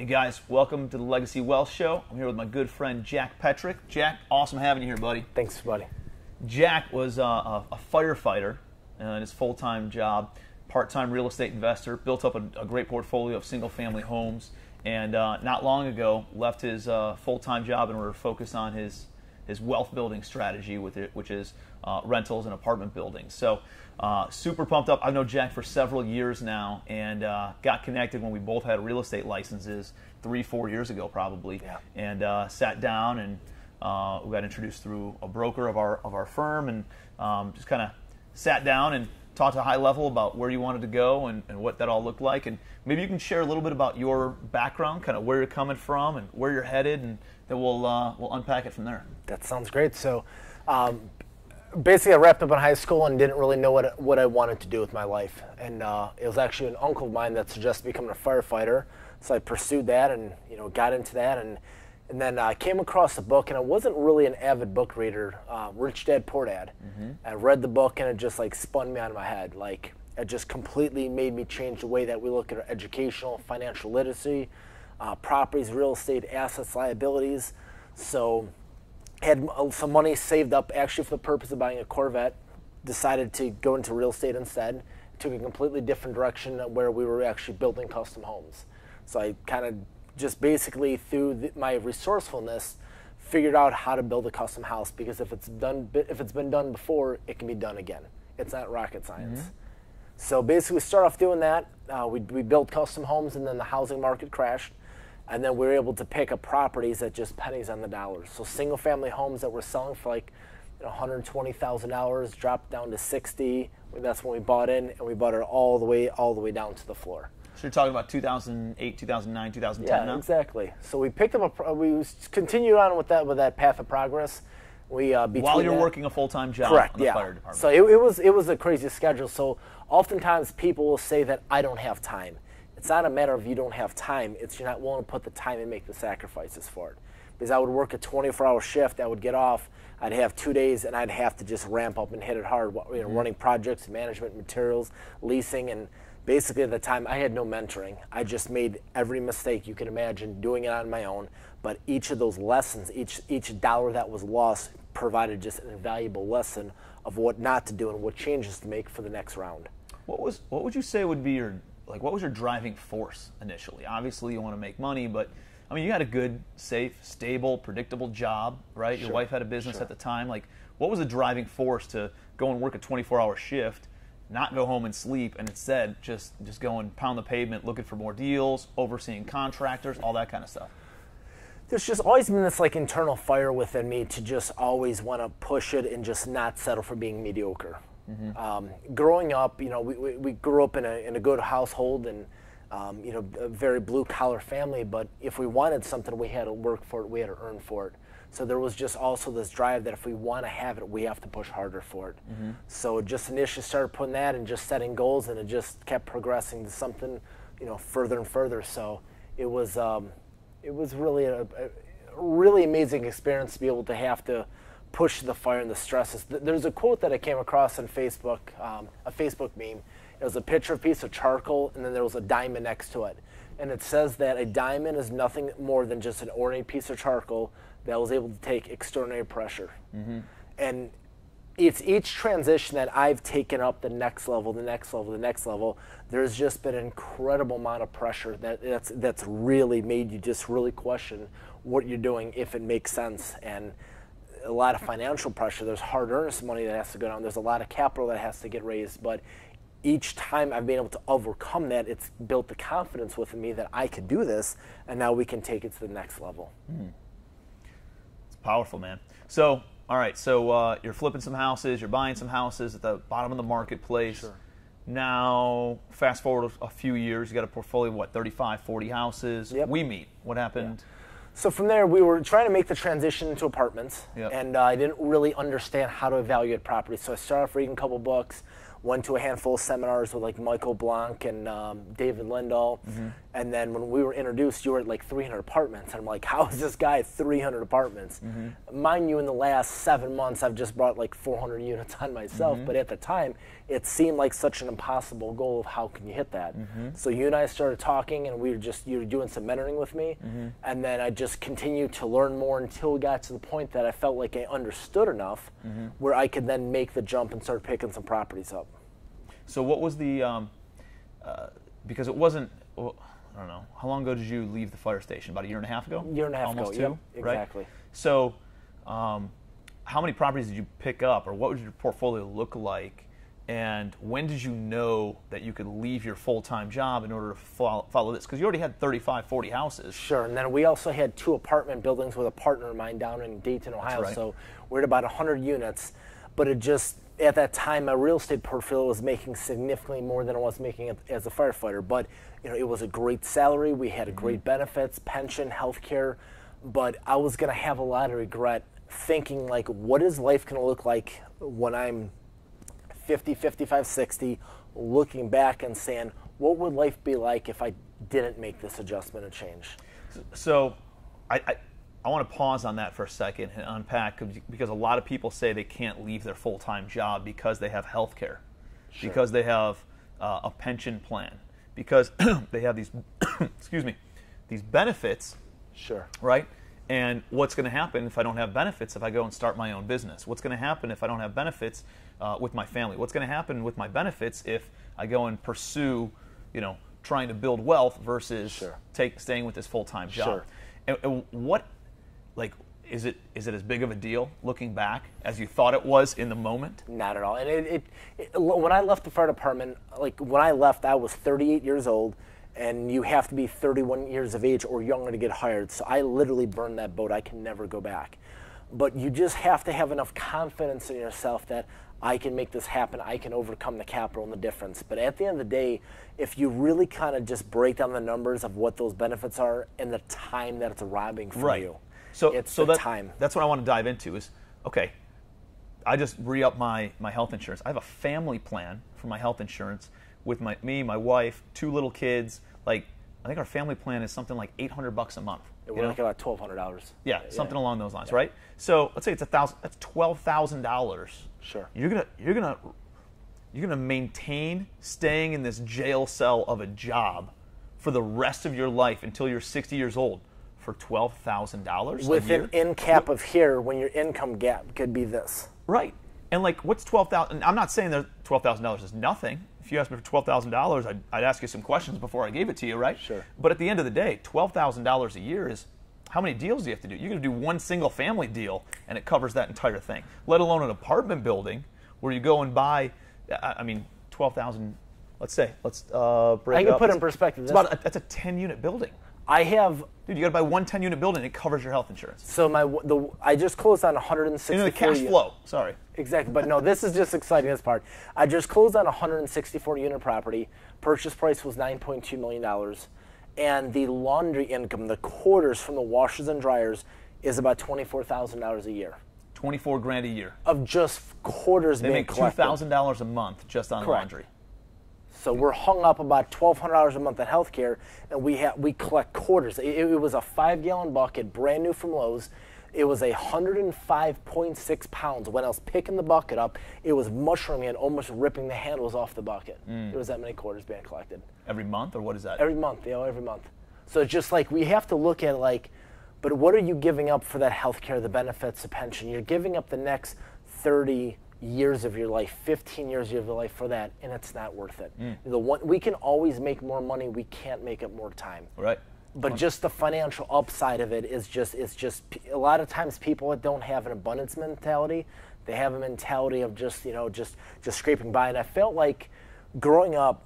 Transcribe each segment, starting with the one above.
guys, welcome to the Legacy Wealth Show. I'm here with my good friend Jack Petrick. Jack, awesome having you here, buddy. Thanks, buddy. Jack was a firefighter in his full-time job, part-time real estate investor, built up a great portfolio of single-family homes, and not long ago left his full-time job in order to focus on his wealth-building strategy, which is rentals and apartment buildings. So super pumped up. I've known Jack for several years now, and got connected when we both had real estate licenses 3-4 years ago probably. Yeah. And sat down and we got introduced through a broker of our firm, and just kind of sat down and talked at a high level about where you wanted to go and what that all looked like. And maybe you can share a little bit about your background, kind of where you're coming from and where you're headed, and then we'll unpack it from there. That sounds great. So basically I wrapped up in high school and didn't really know what I wanted to do with my life. And it was actually an uncle of mine that suggested becoming a firefighter. So I pursued that and got into that. And then I came across a book, and I wasn't really an avid book reader, Rich Dad, Poor Dad. Mm-hmm. I read the book, and it just like spun me out of my head. Like, it just completely made me change the way that we look at educational, financial literacy, properties, real estate, assets, liabilities. So I had some money saved up actually for the purpose of buying a Corvette, decided to go into real estate instead, took a completely different direction where we were actually building custom homes. So I kind of just basically through my resourcefulness figured out how to build a custom house, because if it's been done before, it can be done again. It's not rocket science. Mm-hmm. So basically we start off doing that. We built custom homes, and then the housing market crashed, and then we were able to pick up properties at just pennies on the dollar. So single family homes that were selling for like $120,000 dropped down to 60. That's when we bought in, and we bought it all the way down to the floor. So you're talking about 2008, 2009, 2010 now? Yeah, exactly. So we picked up we continued on with that path of progress. While you're working a full-time job. Correct, in the fire department. So it was a crazy schedule. So oftentimes people will say that I don't have time. It's not a matter of you don't have time. It's you're not willing to put the time and make the sacrifices for it. Because I would work a 24-hour shift. I would get off. I'd have 2 days, and I'd have to just ramp up and hit it hard. Running projects, management, materials, leasing, and basically at the time I had no mentoring. I just made every mistake you can imagine doing it on my own. But each of those lessons, each dollar that was lost, provided just an invaluable lesson of what not to do and what changes to make for the next round. What would you say would be what was your driving force initially? Obviously you want to make money, but I mean, you had a good, safe, stable, predictable job, right? Sure. Your wife had a business at the time. Like, what was the driving force to go and work a 24-hour shift, not go home and sleep, and instead just go and pound the pavement looking for more deals, overseeing contractors, all that kind of stuff? There's just always been this like internal fire within me to just always want to push it and just not settle for being mediocre. Mm-hmm. Growing up, we grew up in a good household and a very blue collar family. But if we wanted something, we had to work for it. We had to earn for it. So there was just also this drive that if we want to have it, we have to push harder for it. Mm-hmm. So just initially started putting that and just setting goals, and it just kept progressing to something, further and further. So it was really a really amazing experience to be able to have to push the fire and the stresses. There's a quote that I came across on Facebook, a Facebook meme. It was a picture of a piece of charcoal, and then there was a diamond next to it. And it says that a diamond is nothing more than just an ordinary piece of charcoal that was able to take extraordinary pressure. Mm-hmm. And it's each transition that I've taken up the next level, the next level, the next level, there's just been an incredible amount of pressure that's really made you just really question what you're doing, if it makes sense. And a lot of financial pressure. There's hard-earned money that has to go down. There's a lot of capital that has to get raised. But each time I've been able to overcome that, it's built the confidence within me that I could do this, and now we can take it to the next level. It's powerful, man. So, all right, so you're flipping some houses, you're buying some houses at the bottom of the marketplace. Sure. Now, fast forward a few years, you got a portfolio of what, 35, 40 houses? Yep. We meet. What happened? Yeah. So from there, we were trying to make the transition into apartments, yep. And I didn't really understand how to evaluate property. So I started off reading a couple books, went to a handful of seminars with like Michael Blanc and David Lindahl, mm-hmm. And then when we were introduced, you were at like 300 apartments. And I'm like, how is this guy at 300 apartments? Mind you, in the last 7 months, I've just brought like 400 units on myself. But at the time, it seemed like such an impossible goal of how can you hit that. So you and I started talking, and you were doing some mentoring with me. And then I just continued to learn more until we got to the point that I felt like I understood enough where I could then make the jump and start picking some properties up. So what was the, because it wasn't, well, I don't know, how long ago did you leave the fire station? About a year and a half ago? Year and a half Almost ago, two, yep, exactly. Right? So how many properties did you pick up, or what would your portfolio look like? And when did you know that you could leave your full-time job in order to follow this? Because you already had 35, 40 houses. Sure, and then we also had 2 apartment buildings with a partner of mine down in Dayton, Ohio. Right. So we're at about 100 units. But it just, at that time, my real estate portfolio was making significantly more than I was making as a firefighter. But it was a great salary. We had great benefits, pension, health care. But I was going to have a lot of regret thinking, like, what is life going to look like when I'm 50, 55, 60, looking back and saying, what would life be like if I didn't make this adjustment and change? So I want to pause on that for a second and unpack, because a lot of people say they can't leave their full-time job because they have health care, because they have a pension plan, because they have these, excuse me, these benefits. Sure. Right? And what's going to happen if I don't have benefits if I go and start my own business? What's going to happen if I don't have benefits with my family? What's going to happen with my benefits if I go and pursue, trying to build wealth versus staying with this full-time job? And what, like, is it as big of a deal looking back as you thought it was in the moment? Not at all. And when I left the fire department, like when I left, I was 38 years old. And you have to be 31 years of age or younger to get hired. So I literally burned that boat. I can never go back. But you just have to have enough confidence in yourself that I can make this happen. I can overcome the capital and the difference. But at the end of the day, if you really kind of just break down the numbers of what those benefits are and the time that it's robbing from you, it's the time. That's what I want to dive into is, okay, I just re-up my health insurance. I have a family plan for my health insurance with me, my wife, 2 little kids. Like, I think our family plan is something like $800 a month. We're like about $1,200. Yeah, something along those lines, right? So let's say it's $1,000. That's $12,000. Sure. You're gonna maintain staying in this jail cell of a job for the rest of your life until you're 60 years old for $12,000 with an in cap of here when your income gap could be this. Right. And like, what's $12,000? I'm not saying that $12,000 is nothing. If you asked me for $12,000, I'd ask you some questions before I gave it to you, right? Sure. But at the end of the day, $12,000 a year is, how many deals do you have to do? You're going to do one single family deal, and it covers that entire thing. Let alone an apartment building where you go and buy, I mean, $12,000. Let's say, let's break it up. I can put it in perspective. That's a 10-unit building. Dude, you got to buy one 10-unit building. It covers your health insurance. So I just closed on 164. The cash flow. Sorry. Exactly, but no, this is just exciting. This part. I just closed on a 164-unit property. Purchase price was $9.2 million, and the laundry income, the quarters from the washers and dryers, is about $24,000 a year. $24,000 a year of just quarters being collected. They make $2,000 a month just on laundry. So we're hung up about $1,200 a month at healthcare, and we collect quarters. It was a 5-gallon bucket, brand new from Lowe's. It was 105.6 pounds. When I was picking the bucket up, it was mushrooming and almost ripping the handles off the bucket. There was that many quarters being collected. Every month, or what is that? Every month, every month. So it's just like we have to look at but what are you giving up for that healthcare, the benefits, the pension? You're giving up the next 30 years of your life, 15 years of your life for that, and it's not worth it. We can always make more money. We can't make up more time. Right. But just the financial upside of it is just a lot of times people that don't have an abundance mentality, they have a mentality of just scraping by. And I felt like growing up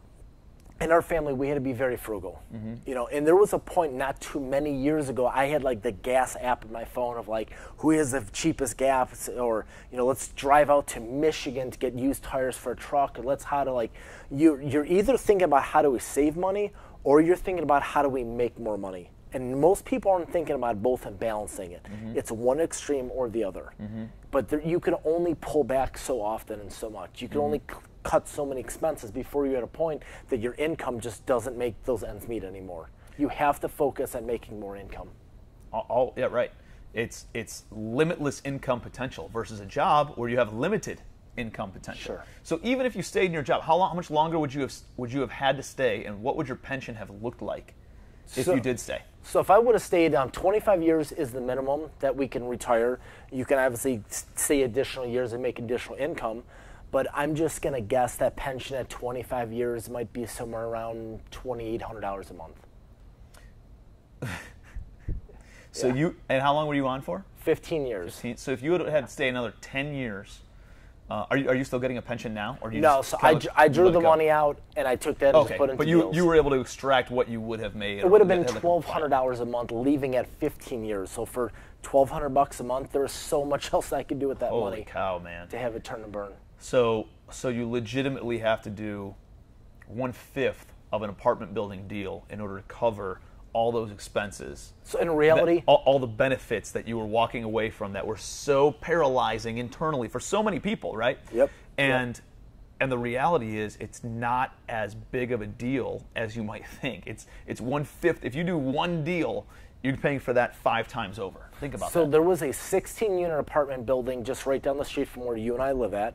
in our family, we had to be very frugal. And there was a point not too many years ago, I had like the gas app in my phone of like, who has the cheapest gas, or let's drive out to Michigan to get used tires for a truck, or you're either thinking about how do we save money, or you're thinking about how do we make more money. And most people aren't thinking about both and balancing it. It's one extreme or the other. But you can only pull back so often and so much. You can only cut so many expenses before you're at a point that your income just doesn't make those ends meet anymore. You have to focus on making more income. Yeah, right. It's limitless income potential versus a job where you have limited income potential. Sure. So even if you stayed in your job, how much longer would you have had to stay, and what would your pension have looked like if you did stay? So if I would have stayed, 25 years is the minimum that we can retire. You can obviously stay additional years and make additional income, but I'm just going to guess that pension at 25 years might be somewhere around $2,800 a month. So and how long were you on for? 15 years. 15. So if you would have had to stay another 10 years, are you still getting a pension now? Or do you no, so I drew the money out and I took that and just put it into deals. But you were able to extract what you would have made. It would have been $1,200 a month, leaving at 15 years. So for $1,200 a month, there was so much else I could do with that money. Holy cow, man! To have it turn and burn. So you legitimately have to do 1/5 of an apartment building deal in order to cover all those expenses. So in reality, all the benefits that you were walking away from that were so paralyzing internally for so many people, right? Yep. And the reality is, it's not as big of a deal as you might think. It's 1/5. If you do one deal, you're paying for that 5 times over. Think about that. So there was a 16-unit apartment building just right down the street from where you and I live at.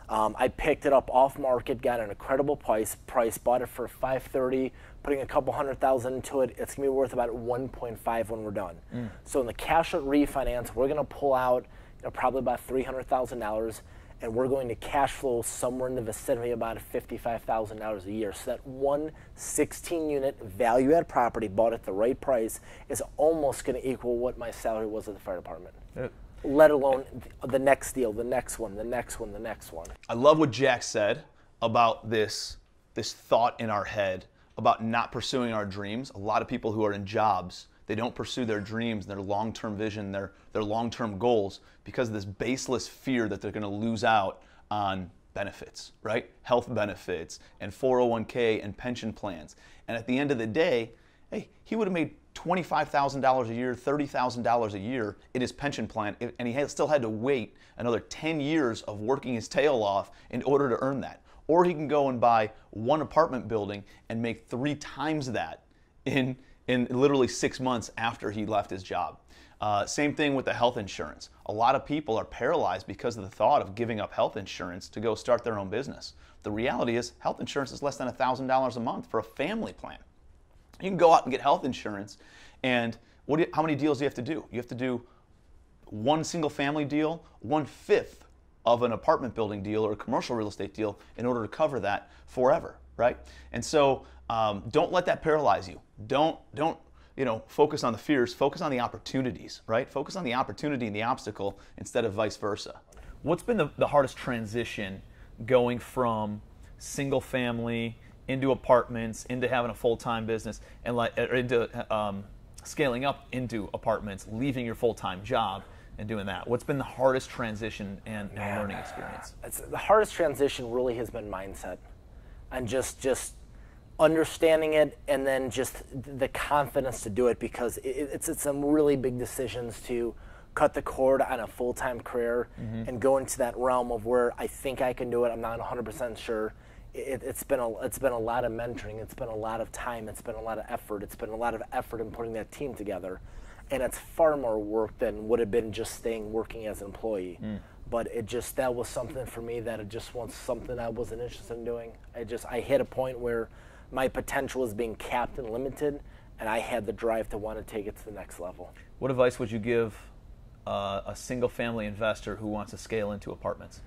I picked it up off market, got an incredible price, bought it for $530, putting a couple $100,000 into it. It's gonna be worth about 1.5 when we're done. So in the cash out refinance, we're gonna pull out probably about $300,000, and we're going to cash flow somewhere in the vicinity of about $55,000 a year. So that one 16-unit value-add property bought at the right price is almost gonna equal what my salary was at the fire department. Let alone the next deal, the next one, the next one, the next one. I love what Jack said about this thought in our head about not pursuing our dreams. A lot of people who are in jobs, they don't pursue their dreams, their long-term vision, their long-term goals because of this baseless fear that they're going to lose out on benefits, right? Health benefits and 401k and pension plans. And at the end of the day, hey, he would have made $25,000 a year, $30,000 a year in his pension plan, and he still had to wait another 10 years of working his tail off in order to earn that. Or he can go and buy one apartment building and make 3 times that in literally 6 months after he left his job. Same thing with the health insurance. A lot of people are paralyzed because of the thought of giving up health insurance to go start their own business. The reality is health insurance is less than $1,000 a month for a family plan. You can go out and get health insurance, and how many deals do you have to do? You have to do one single family deal, 1/5 of an apartment building deal or a commercial real estate deal in order to cover that forever, right? And so don't let that paralyze you. Don't focus on the fears, focus on the opportunities, right? Focus on the opportunity and the obstacle instead of vice versa. What's been the hardest transition going from single family into apartments, into having a full-time business, and into scaling up into apartments, leaving your full-time job and doing that? What's been the hardest transition and learning experience? The hardest transition really has been mindset, and just understanding it, and then just the confidence to do it, because it's some really big decisions to cut the cord on a full-time career and go into that realm of where I think I can do it. I'm not 100% sure. It's been a lot of mentoring. It's been a lot of time. It's been a lot of effort. It's been a lot of effort in putting that team together, and it's far more work than would have been just working as an employee. But that was something for me that it just was something I wasn't interested in doing. I hit a point where my potential was being capped and limited, and I had the drive to want to take it to the next level. What advice would you give a single-family investor who wants to scale into apartments?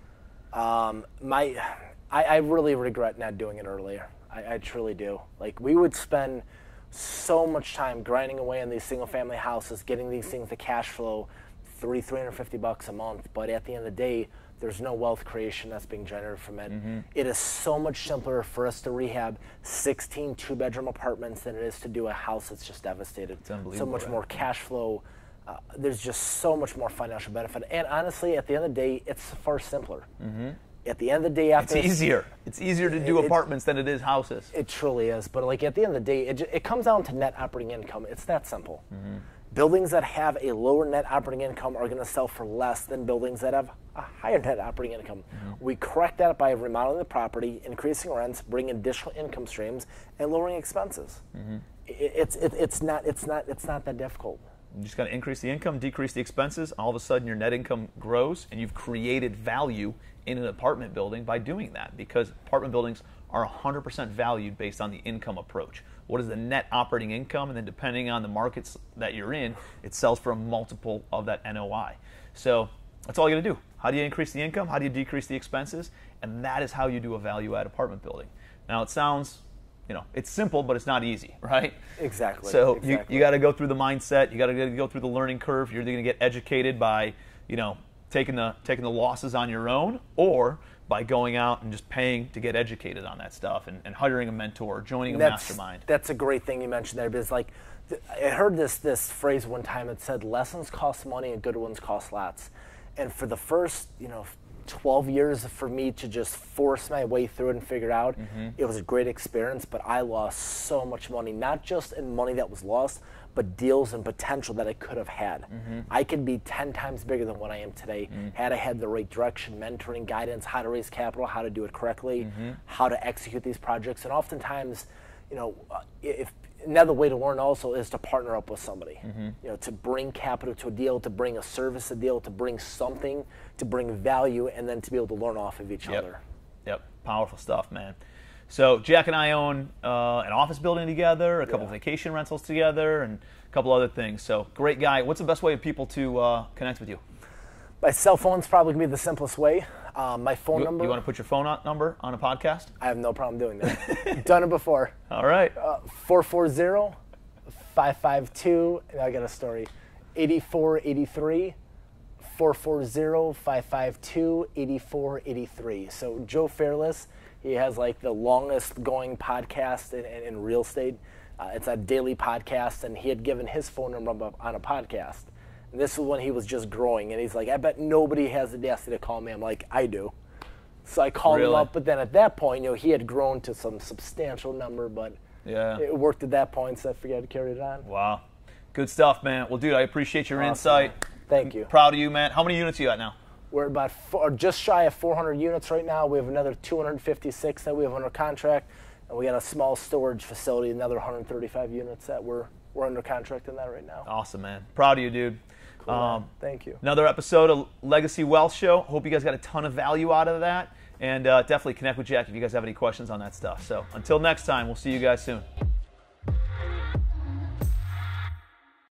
I really regret not doing it earlier. I truly do. Like, we would spend so much time grinding away on these single-family houses, getting these things to cash flow, $350 a month. But at the end of the day, there's no wealth creation that's being generated from it. It is so much simpler for us to rehab 16 two-bedroom apartments than it is to do a house that's just devastated. It's unbelievable. So much more cash flow. There's just so much more financial benefit. And honestly, at the end of the day, it's far simpler. At the end of the day, after it's easier. It's easier to do apartments than it is houses. It truly is. But like, at the end of the day, it comes down to net operating income. It's that simple. Buildings that have a lower net operating income are going to sell for less than buildings that have a higher net operating income. We correct that by remodeling the property, increasing rents, bringing additional income streams, and lowering expenses. it's not that difficult. You just got to increase the income, decrease the expenses. All of a sudden, your net income grows, and you've created value in an apartment building by doing that, because apartment buildings are 100% valued based on the income approach. What is the net operating income? And then depending on the markets that you're in, it sells for a multiple of that NOI. So that's all you got to do. How do you increase the income? How do you decrease the expenses? And that is how you do a value-add apartment building. Now, it sounds, it's simple, but it's not easy, right? Exactly. So you got to go through the mindset. You got to go through the learning curve. You're either going to get educated by, taking the losses on your own, or by going out and just paying to get educated on that stuff and hiring a mentor, joining a mastermind. That's a great thing you mentioned there, because I heard this phrase one time. It said, lessons cost money and good ones cost lots. And for the first, 12 years for me to just force my way through it and figure it out, it was a great experience, but I lost so much money, not just in money that was lost, but deals and potential that I could have had. I could be 10 times bigger than what I am today had I had the right direction, mentoring, guidance, how to raise capital, how to do it correctly, how to execute these projects. And oftentimes, if another way to learn also is to partner up with somebody, to bring capital to a deal, to bring a service to a deal, to bring something, to bring value, and then to be able to learn off of each other. Yep, powerful stuff, man. So Jack and I own an office building together, a couple of vacation rentals together, and a couple other things. So great guy. What's the best way for people to connect with you? My cell phone's probably going to be the simplest way. My phone number. You want to put your phone number on a podcast? I have no problem doing that. Done it before. All right. 440-552, and I got a story, 8483. 440-552-8483. So Joe Fairless, he has like the longest going podcast in real estate. It's a daily podcast, and he had given his phone number on a podcast. And this was when he was just growing, and he's like, I bet nobody has the audacity to call me. I'm like, I do. So I called him up, but then at that point, he had grown to some substantial number, but it worked at that point, so I figured I'd carry it on. Wow. Good stuff, man. Well, dude, I appreciate your insight. Thank you. Proud of you, man. How many units you got now? We're about just shy of 400 units right now. We have another 256 that we have under contract, and we got a small storage facility, another 135 units that we're under contract in that right now. Awesome, man. Proud of you, dude. Cool, thank you. Another episode of Legacy Wealth Show. Hope you guys got a ton of value out of that, and definitely connect with Jack if you guys have any questions on that stuff. So until next time, we'll see you guys soon.